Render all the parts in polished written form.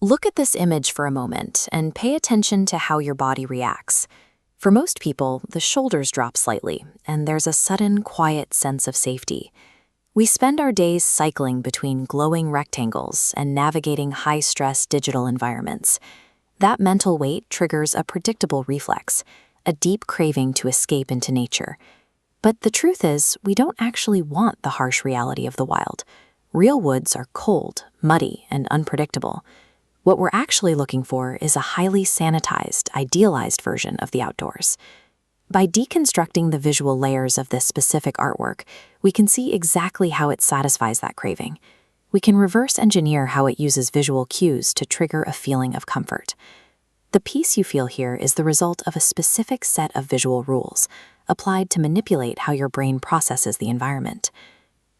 Look at this image for a moment and pay attention to how your body reacts. For most people, the shoulders drop slightly, and there's a sudden, quiet sense of safety. We spend our days cycling between glowing rectangles and navigating high-stress digital environments. That mental weight triggers a predictable reflex, a deep craving to escape into nature. But the truth is, we don't actually want the harsh reality of the wild. Real woods are cold, muddy, and unpredictable. What we're actually looking for is a highly sanitized, idealized version of the outdoors. By deconstructing the visual layers of this specific artwork, we can see exactly how it satisfies that craving. We can reverse engineer how it uses visual cues to trigger a feeling of comfort. The peace you feel here is the result of a specific set of visual rules, applied to manipulate how your brain processes the environment.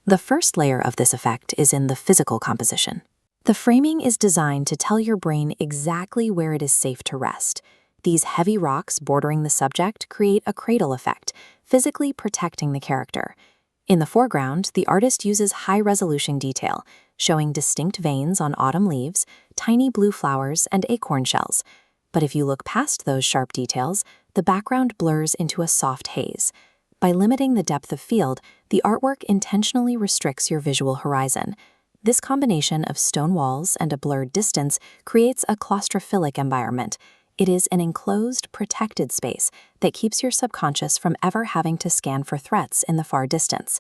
The first layer of this effect is in the physical composition. The framing is designed to tell your brain exactly where it is safe to rest. These heavy rocks bordering the subject create a cradle effect, physically protecting the character. In the foreground, the artist uses high-resolution detail, showing distinct veins on autumn leaves, tiny blue flowers, and acorn shells. But if you look past those sharp details, the background blurs into a soft haze. By limiting the depth of field, the artwork intentionally restricts your visual horizon. This combination of stone walls and a blurred distance creates a claustrophilic environment. It is an enclosed, protected space that keeps your subconscious from ever having to scan for threats in the far distance.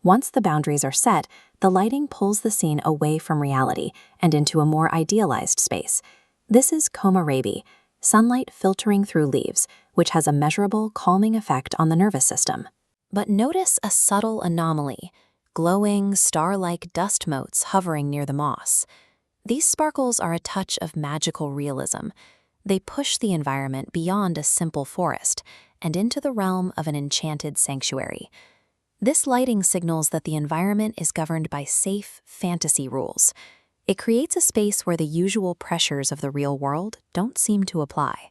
Once the boundaries are set, the lighting pulls the scene away from reality and into a more idealized space. This is Komorebi, sunlight filtering through leaves, which has a measurable, calming effect on the nervous system. But notice a subtle anomaly: glowing, star-like dust motes hovering near the moss. These sparkles are a touch of magical realism. They push the environment beyond a simple forest and into the realm of an enchanted sanctuary. This lighting signals that the environment is governed by safe fantasy rules. It creates a space where the usual pressures of the real world don't seem to apply.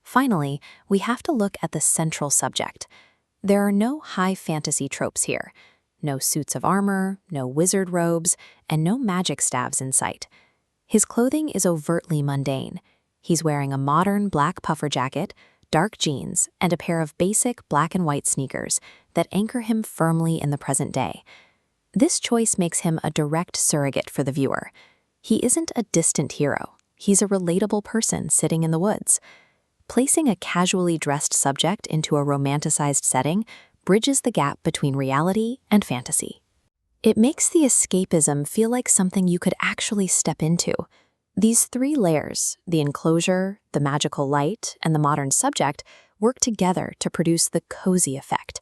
Finally, we have to look at the central subject. There are no high fantasy tropes here. No suits of armor, no wizard robes, and no magic staves in sight. His clothing is overtly mundane. He's wearing a modern black puffer jacket, dark jeans, and a pair of basic black and white sneakers that anchor him firmly in the present day. This choice makes him a direct surrogate for the viewer. He isn't a distant hero. He's a relatable person sitting in the woods. Placing a casually dressed subject into a romanticized setting bridges the gap between reality and fantasy. It makes the escapism feel like something you could actually step into. These three layers, the enclosure, the magical light, and the modern subject, work together to produce the cozy effect.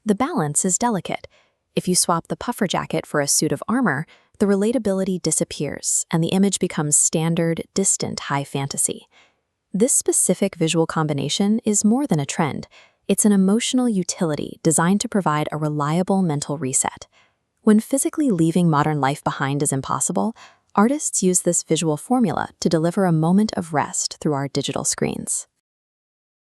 The balance is delicate. If you swap the puffer jacket for a suit of armor, the relatability disappears and the image becomes standard, distant high fantasy. This specific visual combination is more than a trend. It's an emotional utility designed to provide a reliable mental reset. When physically leaving modern life behind is impossible, artists use this visual formula to deliver a moment of rest through our digital screens.